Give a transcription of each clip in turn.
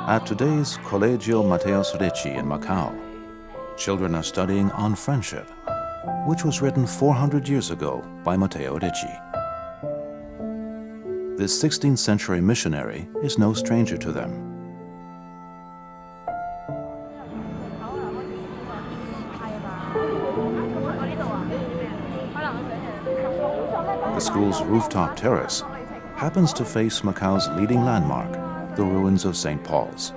At today's Colegio Mateo Ricci in Macau, children are studying on friendship, which was written 400 years ago by Mateo Ricci. This 16th century missionary is no stranger to them. The school's rooftop terrace happens to face Macau's leading landmark, the ruins of St. Paul's,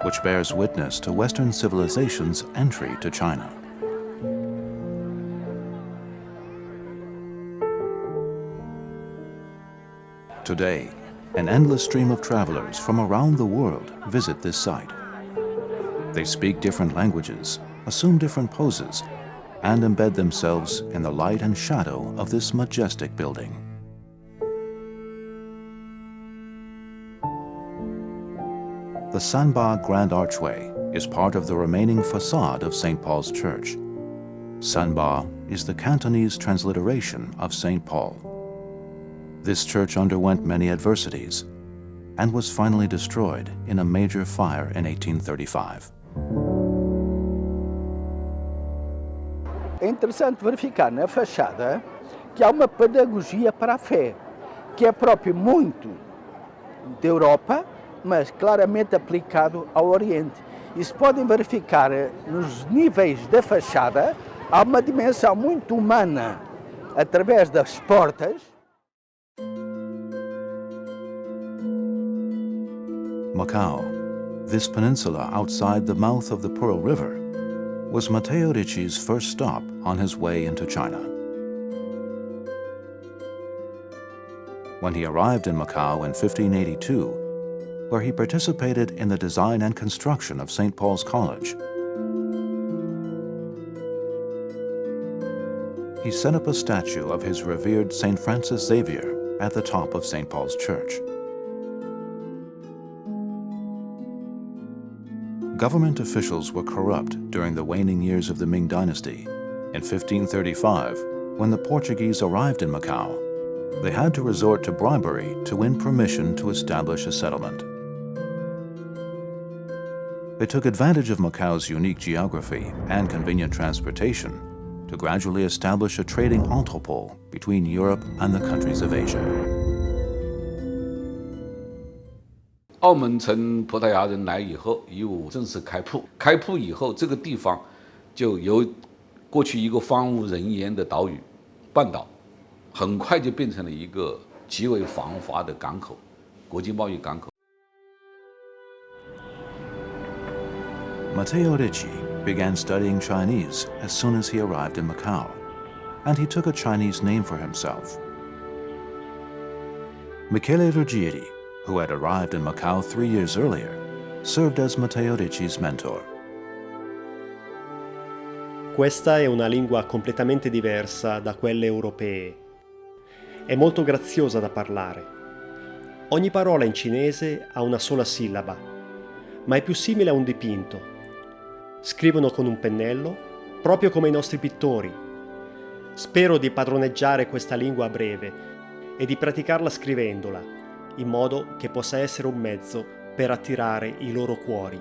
which bears witness to Western civilization's entry to China. Today, an endless stream of travelers from around the world visit this site. They speak different languages, assume different poses, and embed themselves in the light and shadow of this majestic building. The Sanba Grand Archway is part of the remaining facade of St. Paul's Church. Sanba is the Cantonese transliteration of St. Paul. This church underwent many adversities and was finally destroyed in a major fire in 1835. É interessante verificar na fachada que há uma pedagogia para a fé, que é próprio muito da Europa, mas claramente aplicado ao Oriente. E se podem verificar nos níveis da fachada, há uma dimensão muito humana através das portas. Macau, this peninsula outside the mouth of the Pearl River, was Mateo Ricci's first stop on his way into China. When he arrived in Macau in 1582, where he participated in the design and construction of St. Paul's College, he set up a statue of his revered St. Francis Xavier at the top of St. Paul's Church. Government officials were corrupt during the waning years of the Ming Dynasty. In 1535, when the Portuguese arrived in Macau, they had to resort to bribery to win permission to establish a settlement. They took advantage of Macau's unique geography and convenient transportation to gradually establish a trading entrepôt between Europe and the countries of Asia. 澳门从葡萄牙人来以后，15正式开埠。开埠以后，这个地方就由过去一个荒无人烟的岛屿半岛，很快就变成了一个极为繁华的港口，国际贸易港口。 Mateo Ricci began studying Chinese as soon as he arrived in Macau, and he took a Chinese name for himself. Michele Ruggieri, who had arrived in Macau 3 years earlier, served as Mateo Ricci's mentor. Questa è una lingua completamente diversa da quelle europee. È molto graziosa da parlare. Ogni parola in cinese ha una sola sillaba, ma è più simile a un dipinto. Scrivono con un pennello, proprio come i nostri pittori. Spero di padroneggiare questa lingua a breve e di praticarla scrivendola, in modo che possa essere un mezzo per attirare i loro cuori.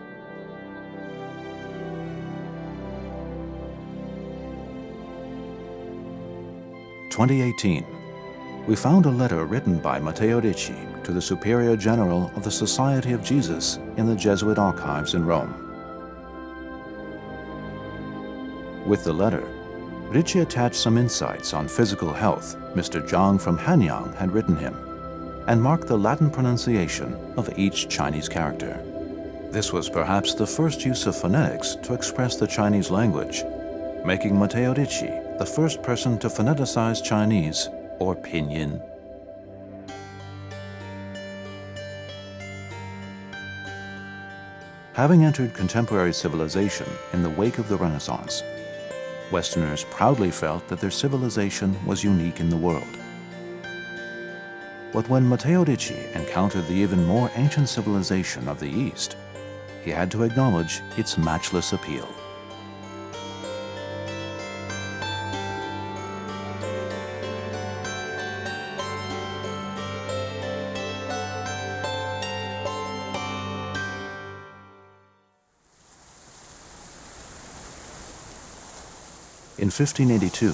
In 2018, we found a letter written by Mateo Ricci to the Superior General of the Society of Jesus in the Jesuit archives in Rome. With the letter, Ricci attached some insights on physical health Mr. Zhang from Hanyang had written him, and marked the Latin pronunciation of each Chinese character. This was perhaps the first use of phonetics to express the Chinese language, making Mateo Ricci the first person to phoneticize Chinese, or pinyin. Having entered contemporary civilization in the wake of the Renaissance, Westerners proudly felt that their civilization was unique in the world. But when Mateo Ricci encountered the even more ancient civilization of the East, he had to acknowledge its matchless appeal. In 1582,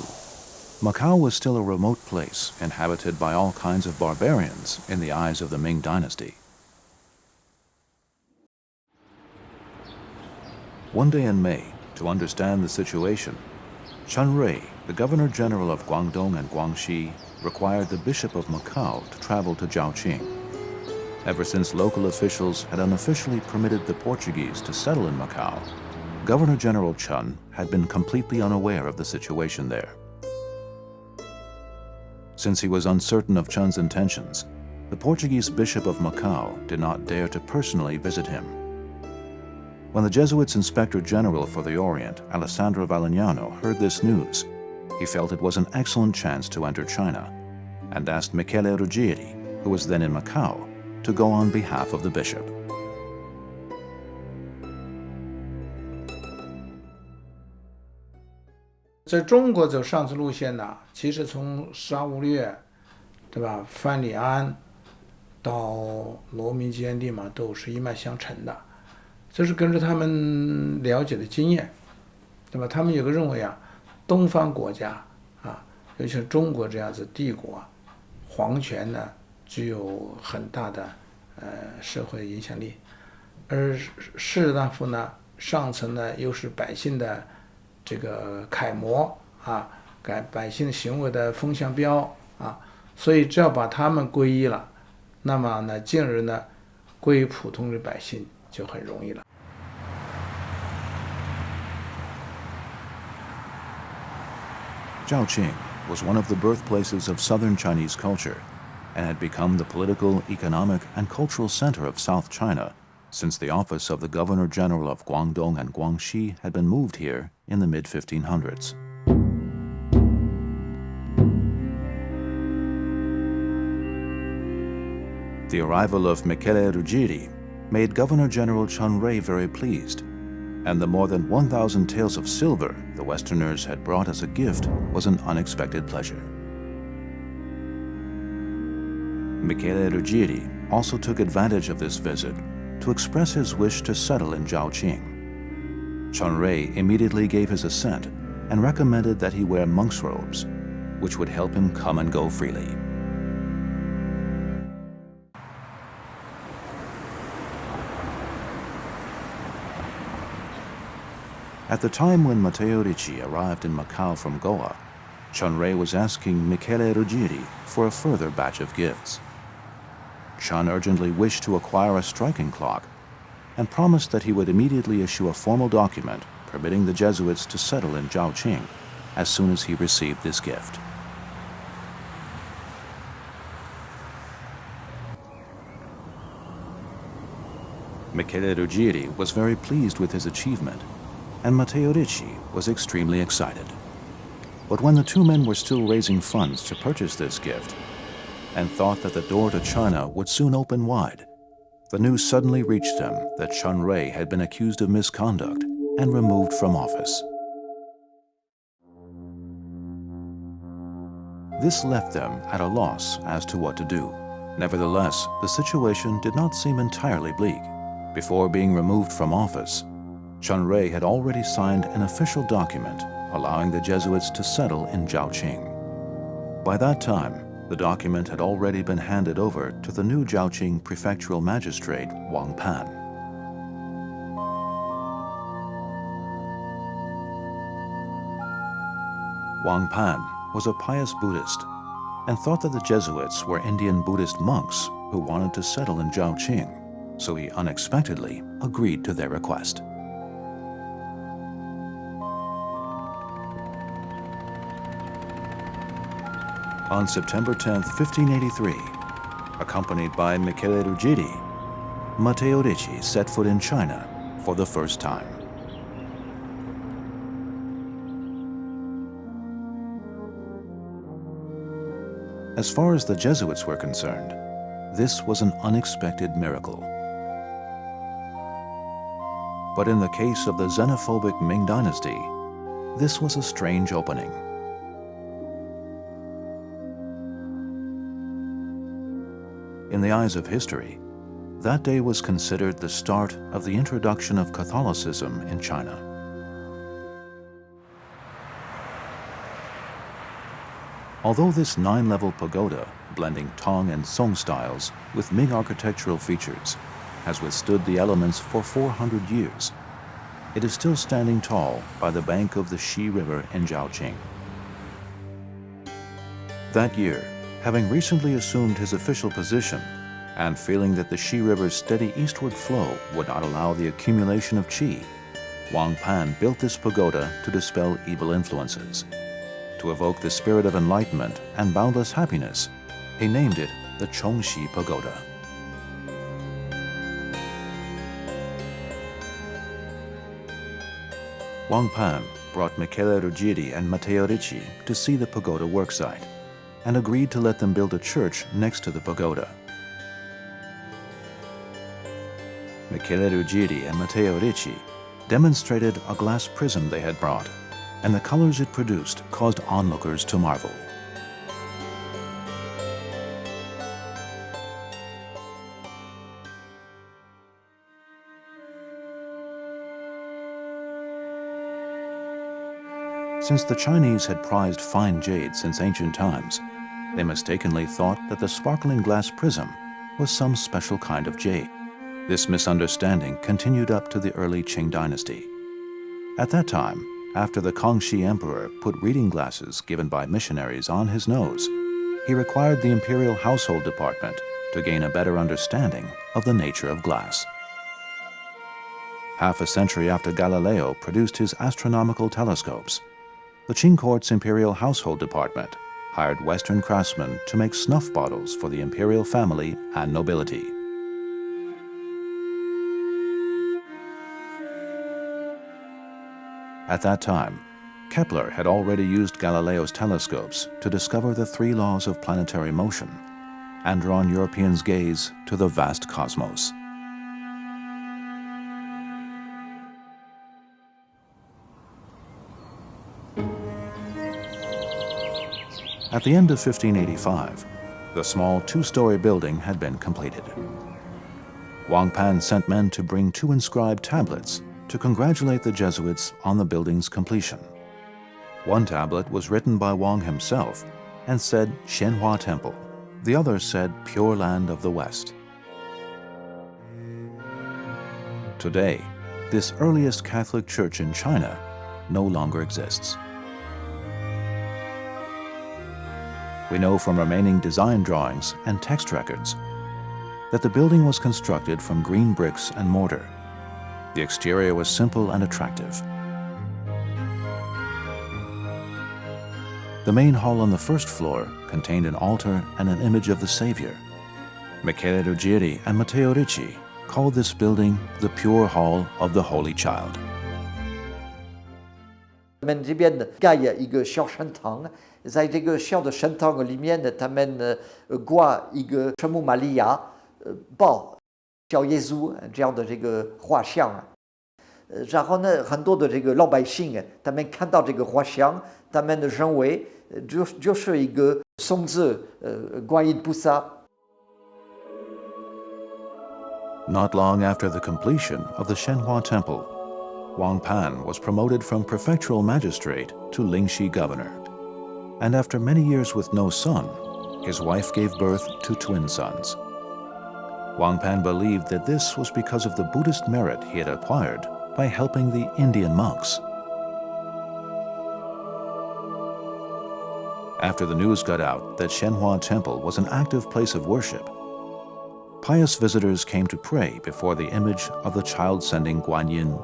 Macau was still a remote place inhabited by all kinds of barbarians in the eyes of the Ming dynasty. One day in May, to understand the situation, Chen Rui, the Governor-General of Guangdong and Guangxi, required the Bishop of Macau to travel to Zhaoqing. Ever since local officials had unofficially permitted the Portuguese to settle in Macau, Governor-General Chen had been completely unaware of the situation there. Since he was uncertain of Chen's intentions, the Portuguese Bishop of Macau did not dare to personally visit him. When the Jesuits' Inspector General for the Orient, Alessandro Valignano, heard this news, he felt it was an excellent chance to enter China and asked Michele Ruggieri, who was then in Macau, to go on behalf of the bishop. 在中国走上次路线呢，其实从沙悟略，对吧？范里安到罗明基地嘛，都是一脉相承的。这是跟着他们了解的经验，对吧？他们有个认为啊，东方国家啊，尤其是中国这样子帝国啊，皇权呢具有很大的社会影响力，而士大夫呢，上层呢又是百姓的这个楷模啊，百姓行为的风向标啊，所以只要把他们皈依了，那么呢，进而呢，归于普通的百姓就很容易了。Zhaoqing was one of the birthplaces of southern Chinese culture and had become the political, economic, and cultural center of South China since the office of the Governor-General of Guangdong and Guangxi had been moved here in the mid-1500s. The arrival of Michele Ruggieri made Governor-General Chen Rui very pleased, and the more than 1,000 taels of silver the Westerners had brought as a gift was an unexpected pleasure. Michele Ruggieri also took advantage of this visit to express his wish to settle in Zhaoqing. Chen Rui immediately gave his assent and recommended that he wear monk's robes, which would help him come and go freely. At the time when Mateo Ricci arrived in Macau from Goa, Chen Rui was asking Michele Ruggieri for a further batch of gifts. Chen urgently wished to acquire a striking clock and promised that he would immediately issue a formal document permitting the Jesuits to settle in Zhaoqing as soon as he received this gift. Michele Ruggieri was very pleased with his achievement, and Mateo Ricci was extremely excited. But when the two men were still raising funds to purchase this gift, and thought that the door to China would soon open wide, the news suddenly reached them that Chen Rui had been accused of misconduct and removed from office. This left them at a loss as to what to do. Nevertheless, the situation did not seem entirely bleak. Before being removed from office, Chen Rui had already signed an official document allowing the Jesuits to settle in Zhaoqing. By that time, the document had already been handed over to the new Zhaoqing prefectural magistrate, Wang Pan. Wang Pan was a pious Buddhist and thought that the Jesuits were Indian Buddhist monks who wanted to settle in Zhaoqing, so he unexpectedly agreed to their request. On September 10, 1583, accompanied by Michele Ruggieri, Mateo Ricci set foot in China for the first time. As far as the Jesuits were concerned, this was an unexpected miracle. But in the case of the xenophobic Ming dynasty, this was a strange opening. In the eyes of history, that day was considered the start of the introduction of Catholicism in China. Although this 9-level pagoda, blending Tang and Song styles with Ming architectural features, has withstood the elements for 400 years, it is still standing tall by the bank of the Xi River in Zhaoqing. That year, having recently assumed his official position and feeling that the Xi River's steady eastward flow would not allow the accumulation of qi, Wang Pan built this pagoda to dispel evil influences. To evoke the spirit of enlightenment and boundless happiness, he named it the Chongxi Pagoda. Wang Pan brought Michele Ruggieri and Mateo Ricci to see the pagoda worksite and agreed to let them build a church next to the pagoda. Michele Ruggieri and Mateo Ricci demonstrated a glass prism they had brought, and the colors it produced caused onlookers to marvel. Since the Chinese had prized fine jade since ancient times, they mistakenly thought that the sparkling glass prism was some special kind of jade. This misunderstanding continued up to the early Qing dynasty. At that time, after the Kangxi Emperor put reading glasses given by missionaries on his nose, he required the imperial household department to gain a better understanding of the nature of glass. Half a century after Galileo produced his astronomical telescopes, the Qing court's imperial household department hired Western craftsmen to make snuff bottles for the imperial family and nobility. At that time, Kepler had already used Galileo's telescopes to discover the 3 laws of planetary motion and drawn Europeans' gaze to the vast cosmos. At the end of 1585, the small 2-story building had been completed. Wang Pan sent men to bring 2 inscribed tablets to congratulate the Jesuits on the building's completion. One tablet was written by Wang himself and said Xianhua Temple. The other said Pure Land of the West. Today, this earliest Catholic church in China no longer exists. We know from remaining design drawings and text records that the building was constructed from green bricks and mortar. The exterior was simple and attractive. The main hall on the first floor contained an altar and an image of the Savior. Michele Ruggieri and Mateo Ricci called this building the Pure Hall of the Holy Child. 他们这边呢盖了一个小神堂，在这个小的神堂里面呢，他们挂一个圣母玛利亚抱小耶稣这样的这个画像啊。然后呢，很多的这个老百姓啊，他们看到这个画像，他们认为就是一个送子观音菩萨。 Not long after the completion of the Xianhua Temple, Wang Pan was promoted from prefectural magistrate to Lingxi governor. And after many years with no son, his wife gave birth to twin sons. Wang Pan believed that this was because of the Buddhist merit he had acquired by helping the Indian monks. After the news got out that Xianhua Temple was an active place of worship, pious visitors came to pray before the image of the child-sending Guanyin,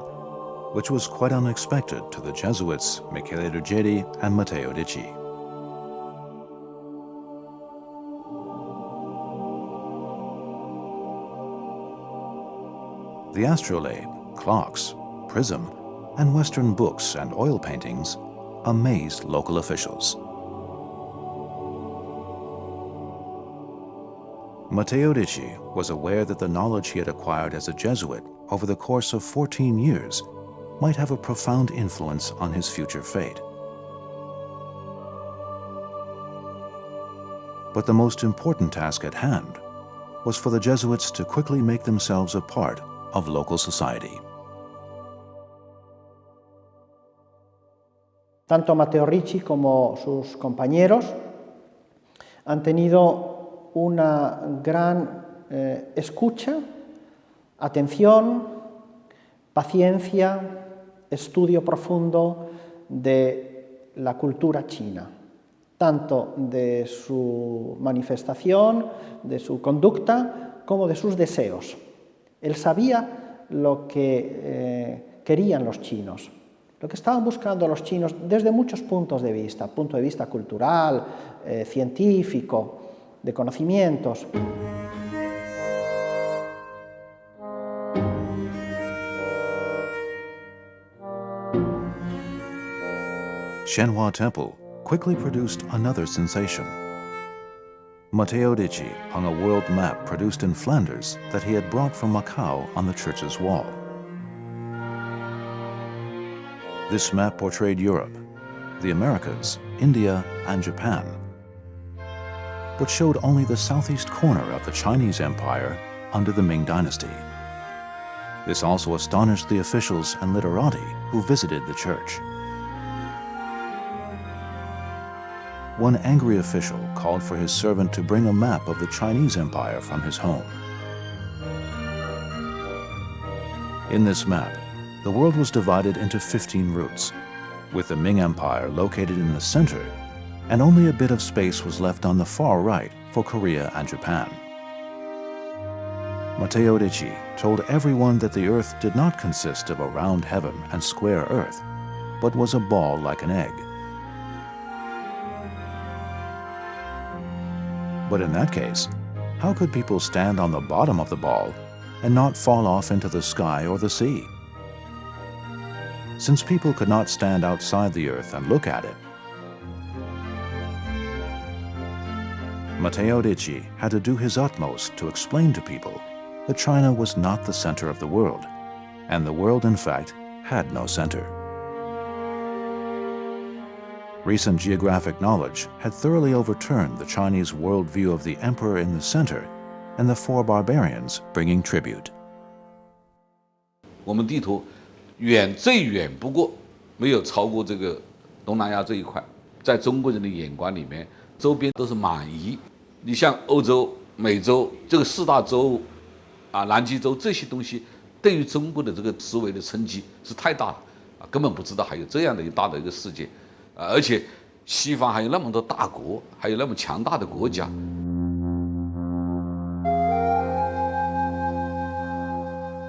which was quite unexpected to the Jesuits Michele Ruggieri and Mateo Ricci. The astrolabe, clocks, prism, and Western books and oil paintings amazed local officials. Mateo Ricci was aware that the knowledge he had acquired as a Jesuit over the course of 14 years might have a profound influence on his future fate. But the most important task at hand was for the Jesuits to quickly make themselves a part of local society. Tanto Mateo Ricci como sus compañeros han tenido una gran escucha, atención, paciencia, estudio profundo de la cultura china, tanto de su manifestación, de su conducta, como de sus deseos. Él sabía lo que querían los chinos, lo que estaban buscando los chinos desde muchos punto de vista cultural, científico, de conocimientos. Shenhua Temple quickly produced another sensation. Mateo Ricci hung a world map produced in Flanders that he had brought from Macau on the church's wall. This map portrayed Europe, the Americas, India, and Japan, but showed only the southeast corner of the Chinese Empire under the Ming Dynasty. This also astonished the officials and literati who visited the church. One angry official called for his servant to bring a map of the Chinese Empire from his home. In this map, the world was divided into 15 routes, with the Ming Empire located in the center, and only a bit of space was left on the far right for Korea and Japan. Mateo Ricci told everyone that the earth did not consist of a round heaven and square earth, but was a ball like an egg. But in that case, how could people stand on the bottom of the ball and not fall off into the sky or the sea? Since people could not stand outside the earth and look at it, Mateo Ricci had to do his utmost to explain to people that China was not the center of the world, and the world, in fact, had no center. Recent geographic knowledge had thoroughly overturned the Chinese worldview of the emperor in the center and the four barbarians bringing tribute. 我们地图最远不过没有超过这个东南亚这一块，在中国人的眼光里面，周边都是蛮夷。你像欧洲、美洲这个四大洲啊，南极洲这些东西，对于中国的这个思维的冲击是太大了啊，根本不知道还有这样的一个大的一个世界。 而且西方还有那么多大国，还有那么强大的国家。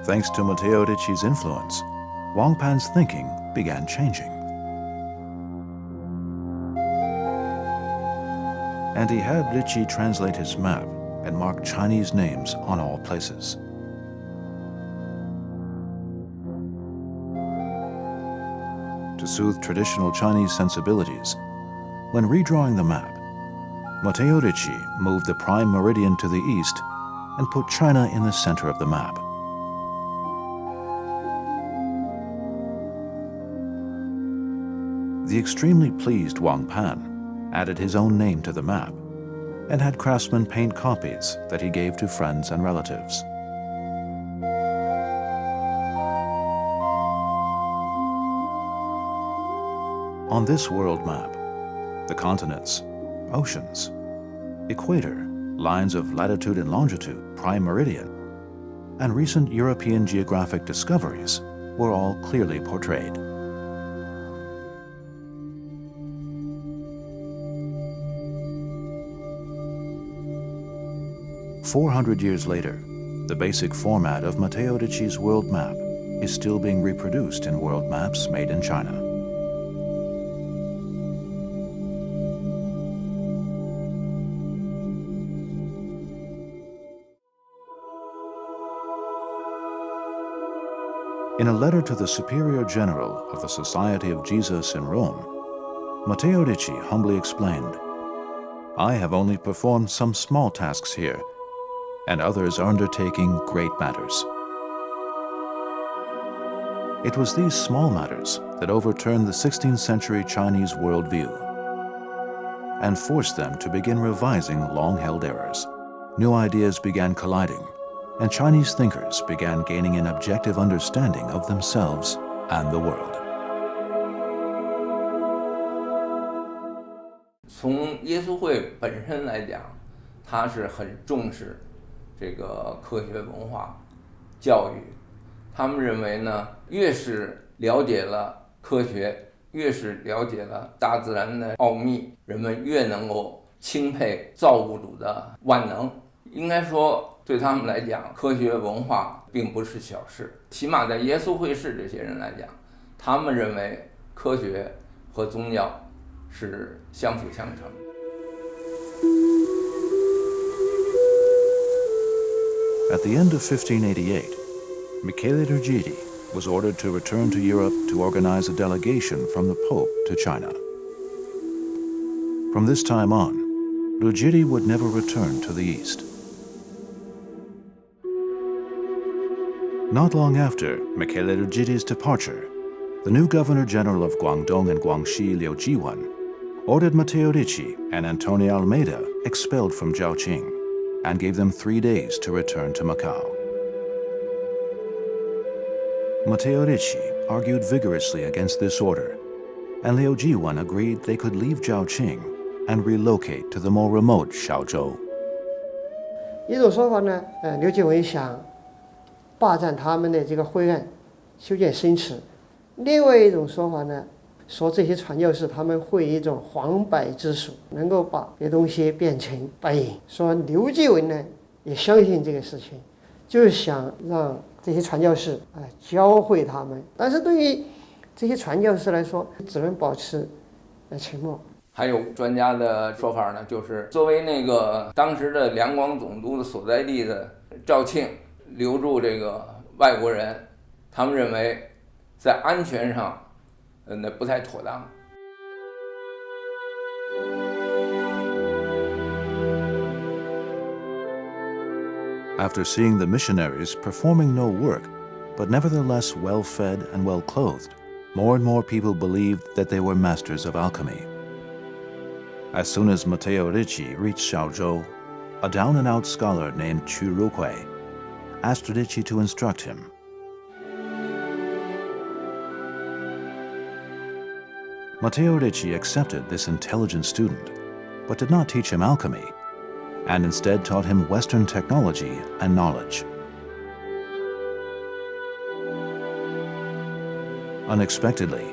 Thanks to Mateo Ricci's influence, Wang Pan's thinking began changing. And he had Ricci translate his map and mark Chinese names on all places. To soothe traditional Chinese sensibilities, when redrawing the map, Mateo Ricci moved the prime meridian to the east and put China in the center of the map. The extremely pleased Wang Pan added his own name to the map and had craftsmen paint copies that he gave to friends and relatives. On this world map, the continents, oceans, equator, lines of latitude and longitude, prime meridian, and recent European geographic discoveries were all clearly portrayed. "400 years later, the basic format of Mateo Ricci's world map is still being reproduced in world maps made in China. In a letter to the Superior General of the Society of Jesus in Rome, Mateo Ricci humbly explained, "I have only performed some small tasks here, and others are undertaking great matters." It was these small matters that overturned the 16th century Chinese worldview and forced them to begin revising long-held errors. New ideas began colliding, and Chinese thinkers began gaining an objective understanding of themselves and the world. 从耶稣会本身来讲，它是很重视这个科学文化教育。他们认为呢，越是了解了科学，越是了解了大自然的奥秘，人们越能够钦佩造物主的万能。应该说，对他们来讲，科学文化并不是小事。起码在耶稣会士这些人来讲，他们认为科学和宗教是相辅相成。At the end of 1588, Michele Ricci was ordered to return to Europe to organize a delegation from the Pope to China. From this time on, Ruggieri would never return to the East. Not long after Michele Ruggieri's departure, the new Governor-General of Guangdong and Guangxi, Liu Jiwan, ordered Mateo Ricci and Antonio Almeida expelled from Zhaoqing and gave them 3 days to return to Macau. Mateo Ricci argued vigorously against this order, and Liu Jiwan agreed they could leave Zhaoqing and relocate to the more remote Shaozhou. 一种说法呢，刘继文想霸占他们的这个灰岸，修建新池；另外一种说法呢，说这些传教士他们会一种黄白之术，能够把别东西变成白银。说刘继文呢也相信这个事情，就是想让这些传教士教会他们，但是对于这些传教士来说，只能保持沉默。还有专家的说法呢，就是作为那个当时的两广总督的所在地的肇庆留住这个外国人，他们认为在安全上那不太妥当。After seeing the missionaries performing no work, but nevertheless well-fed and well-clothed, more and more people believed that they were masters of alchemy. As soon as Mateo Ricci reached Shaozhou, a down-and-out scholar named Chu Ruhui asked Ricci to instruct him. Mateo Ricci accepted this intelligent student, but did not teach him alchemy, and instead taught him Western technology and knowledge. Unexpectedly,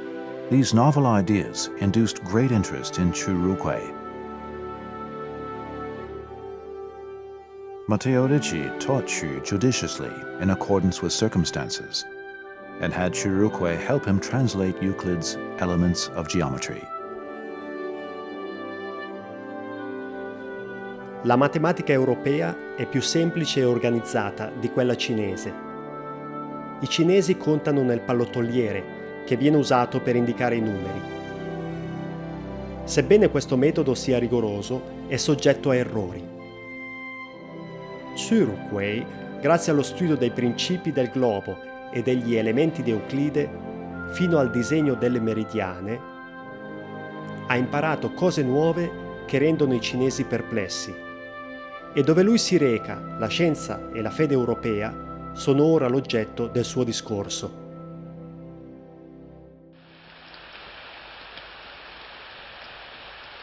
these novel ideas induced great interest in Chu Ruhui. Mateo Ricci taught Chu judiciously in accordance with circumstances, and had Chu Ruhui help him translate Euclid's Elements of Geometry. La matematica europea è più semplice e organizzata di quella cinese. I cinesi contano nel pallottoliere, che viene usato per indicare i numeri. Sebbene questo metodo sia rigoroso, è soggetto a errori. Chu Ruhui, grazie allo studio dei principi del globo e degli elementi di Euclide, fino al disegno delle meridiane, ha imparato cose nuove che rendono i cinesi perplessi. E dove lui si reca, la scienza e la fede europea sono ora l'oggetto del suo discorso.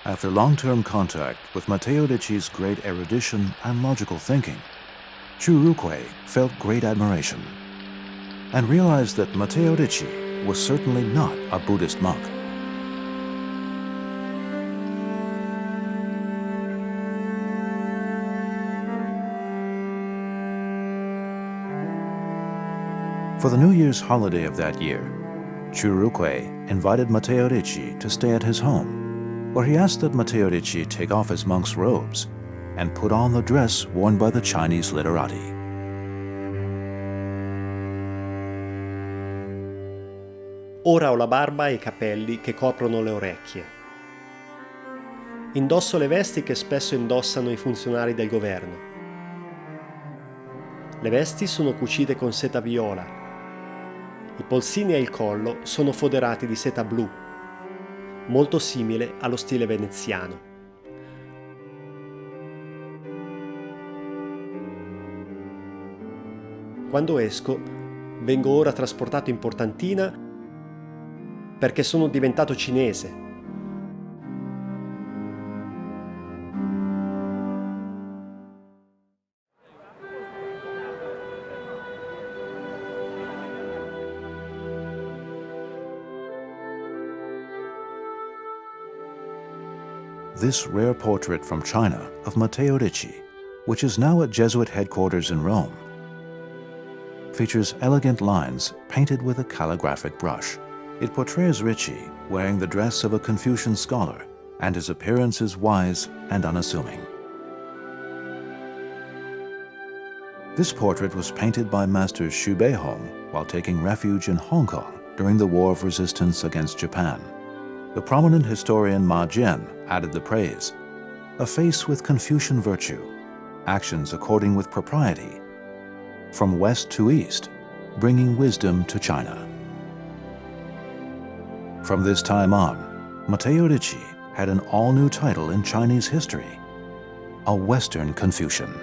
After long-term contact with Mateo Ricci's great erudition and logical thinking, Chu Ruhui felt great admiration and realized that Mateo Ricci was certainly not a Buddhist monk. For the New Year's holiday of that year, Chu Ruhui invited Mateo Ricci to stay at his home, where he asked that Mateo Ricci take off his monk's robes and put on the dress worn by the Chinese literati. Ora ho la barba e i capelli che coprono le orecchie. Indosso le vesti che spesso indossano i funzionari del governo. Le vesti sono cucite con seta viola. I polsini e il collo sono foderati di seta blu, molto simile allo stile veneziano. Quando esco, vengo ora trasportato in portantina perché sono diventato cinese. this rare portrait from China of Mateo Ricci, which is now at Jesuit headquarters in Rome, features elegant lines painted with a calligraphic brush. It portrays Ricci wearing the dress of a Confucian scholar, and his appearance is wise and unassuming. This portrait was painted by Master Xu Beihong while taking refuge in Hong Kong during the War of Resistance against Japan. The prominent historian Ma Jian added the praise: a face with Confucian virtue, actions according with propriety, from west to east, bringing wisdom to China. From this time on, Mateo Ricci had an all-new title in Chinese history: a Western Confucian.